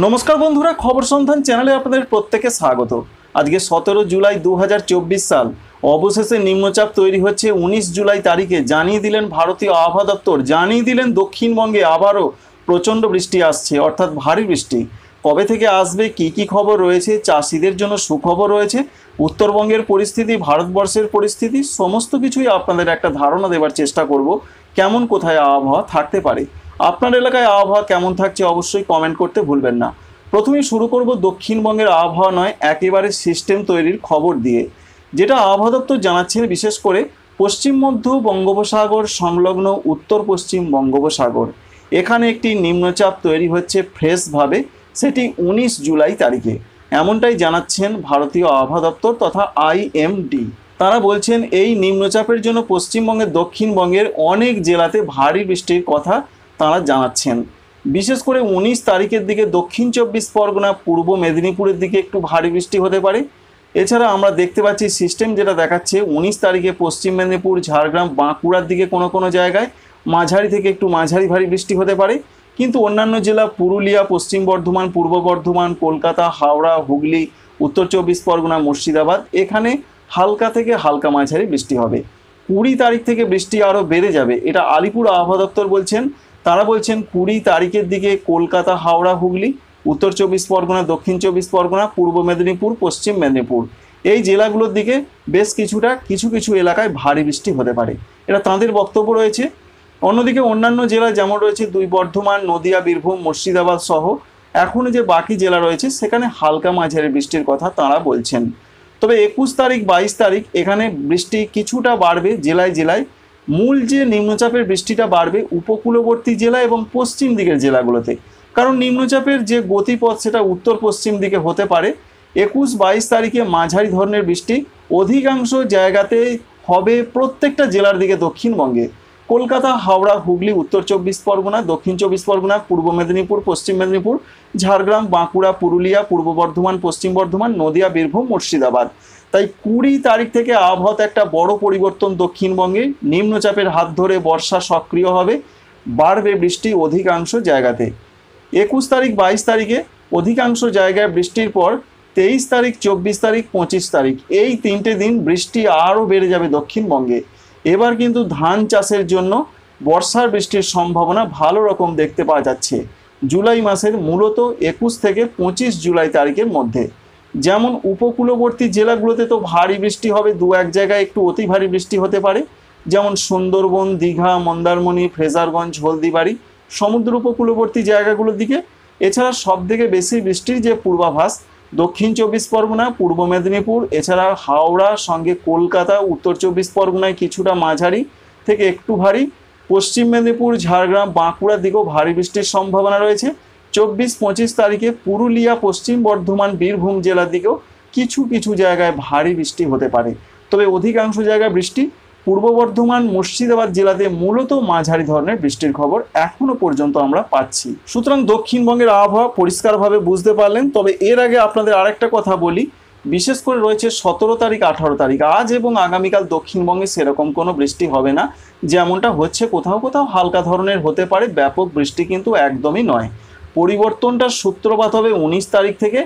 নমস্কার বন্ধুরা, খবর সন্ধান চ্যানেলে আপনাদের প্রত্যেকে স্বাগত। আজকে 17 জুলাই 2024 সাল। অবশেষে নিম্নচাপ তৈরি হচ্ছে 19 জুলাই তারিখে জানিয়ে দিলেন ভারতীয় আবহাওয়া দপ্তর। জানিয়ে দিলেন দক্ষিণবঙ্গে আবারও প্রচণ্ড বৃষ্টি আসছে, অর্থাৎ ভারী বৃষ্টি। কবে থেকে আসবে, কি খবর রয়েছে, চাষিদের জন্য সুখবর রয়েছে, উত্তরবঙ্গের পরিস্থিতি, ভারতবর্ষের পরিস্থিতি, সমস্ত কিছুই আপনাদের একটা ধারণা দেওয়ার চেষ্টা করব। কেমন কোথায় আবহাওয়া থাকতে পারে, আপনার এলাকায় আবহাওয়া কেমন থাকছে অবশ্যই কমেন্ট করতে ভুলবেন না। প্রথমেই শুরু করব দক্ষিণবঙ্গের আবহাওয়া নয়, একেবারে সিস্টেম তৈরির খবর দিয়ে। যেটা আবহাওয়া দপ্তর জানাচ্ছেন, বিশেষ করে পশ্চিম মধ্য বঙ্গোপসাগর সংলগ্ন উত্তর পশ্চিম বঙ্গোপসাগর, এখানে একটি নিম্নচাপ তৈরি হচ্ছে ফ্রেশভাবে, সেটি 19 জুলাই তারিখে। এমনটাই জানাচ্ছেন ভারতীয় আবহাওয়া দপ্তর তথা IMD। তারা বলছেন এই নিম্নচাপের জন্য পশ্চিমবঙ্গের দক্ষিণবঙ্গের অনেক জেলাতে ভারী বৃষ্টির কথা তারা জানাচ্ছেন। বিশেষ করে 19 তারিখের দিকে দক্ষিণ 24 পরগনা, পূর্ব মেদিনীপুরের দিকে একটু ভারী বৃষ্টি হতে পারে। এছাড়া আমরা দেখতে পাচ্ছি সিস্টেম যেটা দেখাচ্ছে 19 তারিখে পশ্চিম মেদিনীপুর, ঝাড়গ্রাম, বাঁকুড়ার দিকে কোনো জায়গায় মাঝারি থেকে একটু মাঝারি ভারী বৃষ্টি হতে পারে। কিন্তু অন্যান্য জেলা পুরুলিয়া, পশ্চিম বর্ধমান, পূর্ব বর্ধমান, কলকাতা, হাওড়া, হুগলি, উত্তর 24 পরগনা, মুর্শিদাবাদ, এখানে হালকা থেকে হালকা মাঝারি বৃষ্টি হবে। 20 তারিখ থেকে বৃষ্টি আরও বেড়ে যাবে, এটা আলিপুর আবহাওয়া দপ্তর বলছেন। তারা বলছেন 20 তারিখের দিকে কলকাতা, হাওড়া, হুগলি, উত্তর 24 পরগনা, দক্ষিণ 24 পরগনা, পূর্ব মেদিনীপুর, পশ্চিম মেদিনীপুর, এই জেলাগুলোর দিকে বেশ কিছু এলাকায় ভারী বৃষ্টি হতে পারে, এটা তাঁদের বক্তব্য রয়েছে। অন্যদিকে অন্যান্য জেলা যেমন রয়েছে দুই বর্ধমান, নদিয়া, বীরভূম, মুর্শিদাবাদ সহ এখনও যে বাকি জেলা রয়েছে সেখানে হালকা মাঝারি বৃষ্টির কথা তাঁরা বলছেন। তবে 21 তারিখ 22 তারিখ এখানে বৃষ্টি কিছুটা বাড়বে জেলায় জেলায়। মূল যে নিম্নচাপের বৃষ্টিটা বাড়বে উপকূলবর্তী জেলা এবং পশ্চিম দিকের জেলাগুলোতে, কারণ নিম্নচাপের যে গতিপথ সেটা উত্তর পশ্চিম দিকে হতে পারে। 21-22 তারিখে মাঝারি ধরনের বৃষ্টি অধিকাংশ জায়গাতে হবে প্রত্যেকটা জেলার দিকে দক্ষিণবঙ্গে। কলকাতা, হাওড়া, হুগলি, উত্তর 24 পরগনা, দক্ষিণ 24 পরগনা, পূর্ব মেদিনীপুর, পশ্চিম মেদিনীপুর, ঝাড়গ্রাম, বাঁকুড়া, পুরুলিয়া, পূর্ব বর্ধমান, পশ্চিম বর্ধমান, নদিয়া, বীরভূম, মুর্শিদাবাদ। তাই 20 তারিখ থেকে আবহাওয়াতে একটা বড় পরিবর্তন দক্ষিণবঙ্গে। নিম্নচাপের হাত ধরে বর্ষা সক্রিয় হবে, বাড়বে বৃষ্টি অধিকাংশ জায়গাতে। 21 তারিখ 22 তারিখে অধিকাংশ জায়গায় বৃষ্টির পর 23 তারিখ, 24 তারিখ, 25 তারিখ এই 3টে দিন বৃষ্টি আরও বেড়ে যাবে দক্ষিণবঙ্গে। এবার কিন্তু ধান চাষের জন্য বর্ষার বৃষ্টির সম্ভাবনা ভালো রকম দেখতে পাওয়া যাচ্ছে জুলাই মাসের মূলত 21 থেকে 25 জুলাই তারিখের মধ্যে। যেমন উপকূলবর্তী জেলাগুলোতে তো ভারী বৃষ্টি হবে, দু এক জায়গায় একটু অতি ভারী বৃষ্টি হতে পারে, যেমন সুন্দরবন, দীঘা, মন্দারমণি, ফ্রেজারগঞ্জ, হলদিবাড়ি, সমুদ্র উপকূলবর্তী জায়গাগুলোর দিকে। এছাড়া সবথেকে বেশি বৃষ্টির যে পূর্বাভাস দক্ষিণ 24 পরগনা, পূর্ব মেদিনীপুর, এছাড়া হাওড়া, সঙ্গে কলকাতা, উত্তর 24 পরগনায় কিছুটা মাঝারি থেকে একটু ভারী, পশ্চিম মেদিনীপুর, ঝাড়গ্রাম, বাঁকুড়ার দিকেও ভারী বৃষ্টির সম্ভাবনা রয়েছে। 24-25 তারিখে পুরুলিয়া, পশ্চিম বর্ধমান, বীরভূম জেলার দিকেও কিছু জায়গায় ভারী বৃষ্টি হতে পারে। তবে অধিকাংশ জায়গায় বৃষ্টি পূর্ব বর্ধমান, মুর্শিদাবাদ জেলাতে মূলত মাঝারি ধরনের বৃষ্টির খবর এখনো পর্যন্ত আমরা পাচ্ছি। সুতরাং দক্ষিণবঙ্গের আবহাওয়া পরিষ্কারভাবে বুঝতে পারলেন। তবে এর আগে আপনাদের আরেকটা কথা বলি, বিশেষ করে রয়েছে 17 তারিখ, 18 তারিখ, আজ এবং আগামীকাল দক্ষিণবঙ্গে সেরকম কোনো বৃষ্টি হবে না। যেমনটা হচ্ছে কোথাও হালকা ধরনের হতে পারে, ব্যাপক বৃষ্টি কিন্তু একদমই নয়। পরিবর্তনটার সূত্রপাত হবে 19 তারিখ থেকে,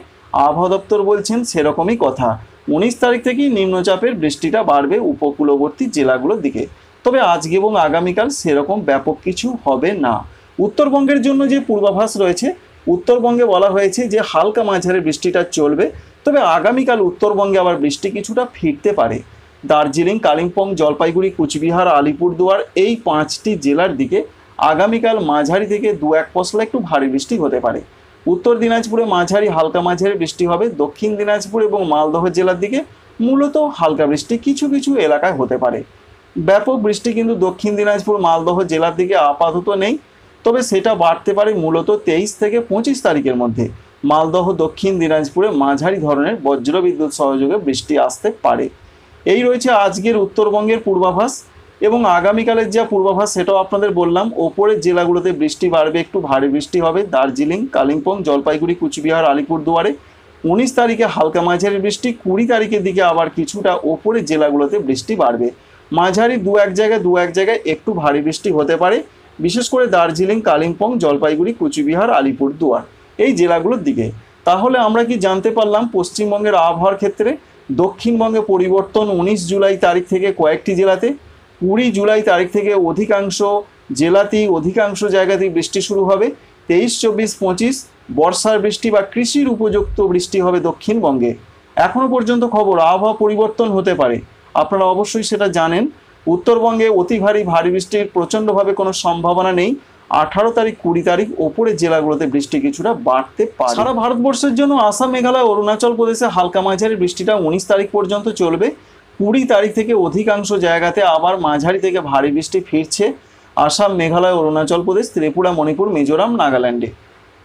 আবহাওয়া দপ্তর বলছেন সেরকমই কথা। 19 তারিখ থেকেই নিম্নচাপের বৃষ্টিটা বাড়বে উপকূলবর্তী জেলাগুলোর দিকে। তবে আজকে এবং আগামীকাল সেরকম ব্যাপক কিছু হবে না। উত্তরবঙ্গের জন্য যে পূর্বাভাস রয়েছে, উত্তরবঙ্গে বলা হয়েছে যে হালকা মাঝারি বৃষ্টিটা চলবে। তবে আগামীকাল উত্তরবঙ্গে আবার বৃষ্টি কিছুটা ফিরতে পারে। দার্জিলিং, কালিম্পং, জলপাইগুড়ি, কুচবিহার, আলিপুরদুয়ার এই 5টি জেলার দিকে আগামীকাল মাঝারি থেকে 2-1 পশলা একটু ভারী বৃষ্টি হতে পারে। উত্তর দিনাজপুরে মাঝারি হালকা মাঝারি বৃষ্টি হবে। দক্ষিণ দিনাজপুর এবং মালদহ জেলার দিকে মূলত হালকা বৃষ্টি কিছু এলাকায় হতে পারে। ব্যাপক বৃষ্টি কিন্তু দক্ষিণ দিনাজপুর, মালদহ জেলার দিকে আপাতত নেই। তবে সেটা বাড়তে পারে মূলত 23 থেকে 25 তারিখের মধ্যে। মালদহ, দক্ষিণ দিনাজপুরে মাঝারি ধরনের বজ্রবিদ্যুৎ সহযোগে বৃষ্টি আসতে পারে। এই রয়েছে আজকের উত্তরবঙ্গের পূর্বাভাস। এবং আগামীকালের যা পূর্বাভাস সেটাও আপনাদের বললাম। ওপরের জেলাগুলোতে বৃষ্টি বাড়বে, একটু ভারী বৃষ্টি হবে দার্জিলিং, কালিম্পং, জলপাইগুড়ি, কুচবিহার, আলিপুরদুয়ারে। 19 তারিখে হালকা মাঝারি বৃষ্টি। 20 তারিখের দিকে আবার কিছুটা ওপরের জেলাগুলোতে বৃষ্টি বাড়বে। মাঝারি দু এক জায়গায় একটু ভারী বৃষ্টি হতে পারে, বিশেষ করে দার্জিলিং, কালিম্পং, জলপাইগুড়ি, কুচবিহার, আলিপুরদুয়ার। এই জেলাগুলোর দিকে। তাহলে আমরা কি জানতে পারলাম পশ্চিমবঙ্গের আবহাওয়ার ক্ষেত্রে? দক্ষিণবঙ্গে পরিবর্তন 19 জুলাই তারিখ থেকে কয়েকটি জেলাতে, 20 জুলাই তারিখ থেকে অধিকাংশ জেলাতেই অধিকাংশ জায়গাতেই বৃষ্টি শুরু হবে। 23, 24, 25 বর্ষার বৃষ্টি বা কৃষির উপযুক্ত বৃষ্টি হবে দক্ষিণবঙ্গে। এখনো পর্যন্ত খবর আবহাওয়া পরিবর্তন হতে পারে, আপনারা অবশ্যই সেটা জানেন। উত্তরবঙ্গে অতি ভারী বৃষ্টির প্রচণ্ডভাবে কোনো সম্ভাবনা নেই। 18 তারিখ 20 তারিখ ওপরের জেলাগুলোতে বৃষ্টি কিছুটা বাড়তে পারে। সারা ভারতবর্ষের জন্য আসাম, মেঘালয়, অরুণাচল প্রদেশে হালকা মাঝারি বৃষ্টিটা 19 তারিখ পর্যন্ত চলবে। 20 তারিখ থেকে অধিকাংশ জায়গাতে আবার মাঝারি থেকে ভারী বৃষ্টি ফিরছে আসাম, মেঘালয়, অরুণাচল প্রদেশ, ত্রিপুরা, মণিপুর, মিজোরাম, নাগাল্যান্ডে।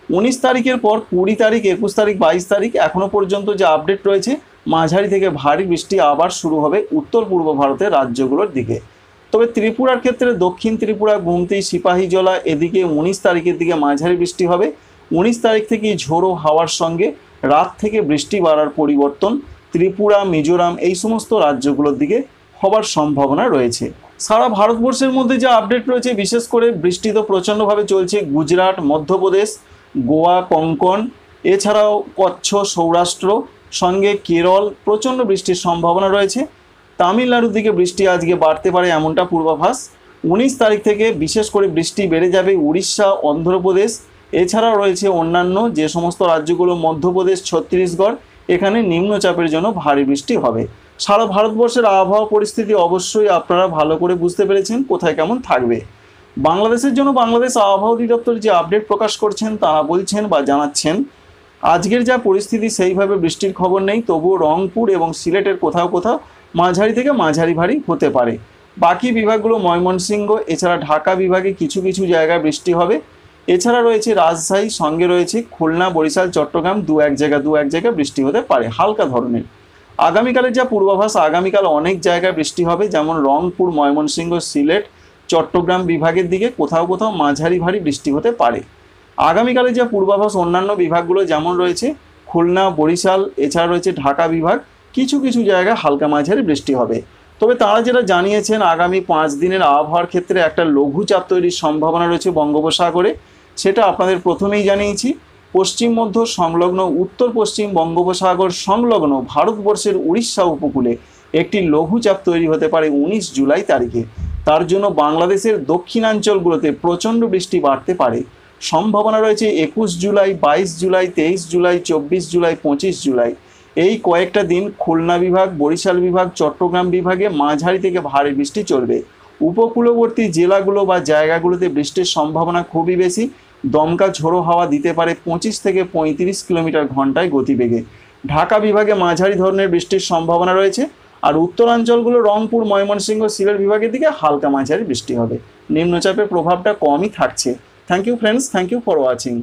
19 তারিখের পর 20 তারিখ, 21 তারিখ, 22 তারিখ এখনো পর্যন্ত যে আপডেট রয়েছে, মাঝারি থেকে ভারী বৃষ্টি আবার শুরু হবে উত্তর পূর্ব ভারতের রাজ্যগুলোর দিকে। তবে ত্রিপুরার ক্ষেত্রে দক্ষিণ ত্রিপুরা, গুমতি, সিপাহীজলা এদিকে 19 তারিখের দিকে মাঝারি বৃষ্টি হবে। 19 তারিখ থেকে ঝোড়ো হাওয়ার সঙ্গে রাত থেকে বৃষ্টি বাড়ার পরিবর্তন ত্রিপুরা, মিজোরাম এই সমস্ত রাজ্যগুলোর দিকে হবার সম্ভাবনা রয়েছে। সারা ভারতবর্ষের মধ্যে যে আপডেট রয়েছে, বিশেষ করে বৃষ্টি তো প্রচণ্ডভাবে চলছে গুজরাট, মধ্যপ্রদেশ, গোয়া, কোঙ্কণ, এছাড়াও কচ্ছ, সৌরাষ্ট্র, সঙ্গে কেরল প্রচণ্ড বৃষ্টির সম্ভাবনা রয়েছে। তামিলনাড়ুর দিকে বৃষ্টি আজকে বাড়তে পারে এমনটা পূর্বাভাস। 19 তারিখ থেকে বিশেষ করে বৃষ্টি বেড়ে যাবে উড়িষ্যা, অন্ধ্রপ্রদেশ, এছাড়াও রয়েছে অন্যান্য যে সমস্ত রাজ্যগুলো মধ্যপ্রদেশ, ছত্তিশগড়, এখানে নিম্নচাপের জন্য ভারী বৃষ্টি হবে। সারা ভারতবর্ষের আবহাওয়া পরিস্থিতি অবশ্যই আপনারা ভালো করে বুঝতে পেরেছেন কোথায় কেমন থাকবে। বাংলাদেশের জন্য বাংলাদেশ আবহাওয়া অধিদপ্তর যে আপডেট প্রকাশ করছেন তারা বলছেন বা জানাচ্ছেন, আজকের যা পরিস্থিতি সেইভাবে বৃষ্টির খবর নেই, তবুও রংপুর এবং সিলেটের কোথাও কোথাও মাঝারি থেকে মাঝারি ভারী হতে পারে। বাকি বিভাগগুলো ময়মনসিংহ এছাড়া ঢাকা বিভাগে কিছু কিছু জায়গায় বৃষ্টি হবে। এছাড়া রয়েছে রাজশাহী, সঙ্গে রয়েছে খুলনা, বরিশাল, চট্টগ্রাম দু এক জায়গায় বৃষ্টি হতে পারে হালকা ধরনের। আগামীকালের যা পূর্বাভাস, আগামীকাল অনেক জায়গায় বৃষ্টি হবে, যেমন রংপুর, ময়মনসিংহ, সিলেট, চট্টগ্রাম বিভাগের দিকে কোথাও কোথাও মাঝারি ভারী বৃষ্টি হতে পারে। আগামীকালের যা পূর্বাভাস অন্যান্য বিভাগগুলো যেমন রয়েছে খুলনা, বরিশাল, এছাড়া রয়েছে ঢাকা বিভাগ, কিছু কিছু জায়গায় হালকা মাঝারি বৃষ্টি হবে। তবে তারা যেটা জানিয়েছেন, আগামী 5 দিনের আবহাওয়ার ক্ষেত্রে একটা লঘুচাপ তৈরির সম্ভাবনা রয়েছে বঙ্গোপসাগরে, সেটা আপনাদের প্রথমেই জানিয়েছি। পশ্চিম মধ্য সংলগ্ন উত্তর পশ্চিম বঙ্গোপসাগর সংলগ্ন ভারতবর্ষের উড়িষ্যা উপকূলে একটি লঘুচাপ তৈরি হতে পারে 19 জুলাই তারিখে। তার জন্য বাংলাদেশের দক্ষিণাঞ্চলগুলোতে প্রচণ্ড বৃষ্টি বাড়তে পারে। সম্ভাবনা রয়েছে 21 জুলাই, 22 জুলাই, 23 জুলাই, 24 জুলাই, 25 জুলাই এই কয়েকটা দিন খুলনা বিভাগ, বরিশাল বিভাগ, চট্টগ্রাম বিভাগে মাঝারি থেকে ভারী বৃষ্টি চলবে। উপকূলবর্তী জেলাগুলো বা জায়গাগুলোতে বৃষ্টির সম্ভাবনা খুবই বেশি। দমকা ঝোড়ো হাওয়া দিতে পারে 25 থেকে 35 কিলোমিটার ঘন্টায় গতিবেগে। ঢাকা বিভাগে মাঝারি ধরনের বৃষ্টির সম্ভাবনা রয়েছে। আর উত্তরাঞ্চলগুলো রংপুর, ময়মনসিংহ, সিলেট বিভাগের দিকে হালকা মাঝারি বৃষ্টি হবে। নিম্নচাপের প্রভাবটা কমই থাকছে। Thank you friends, thank you for watching.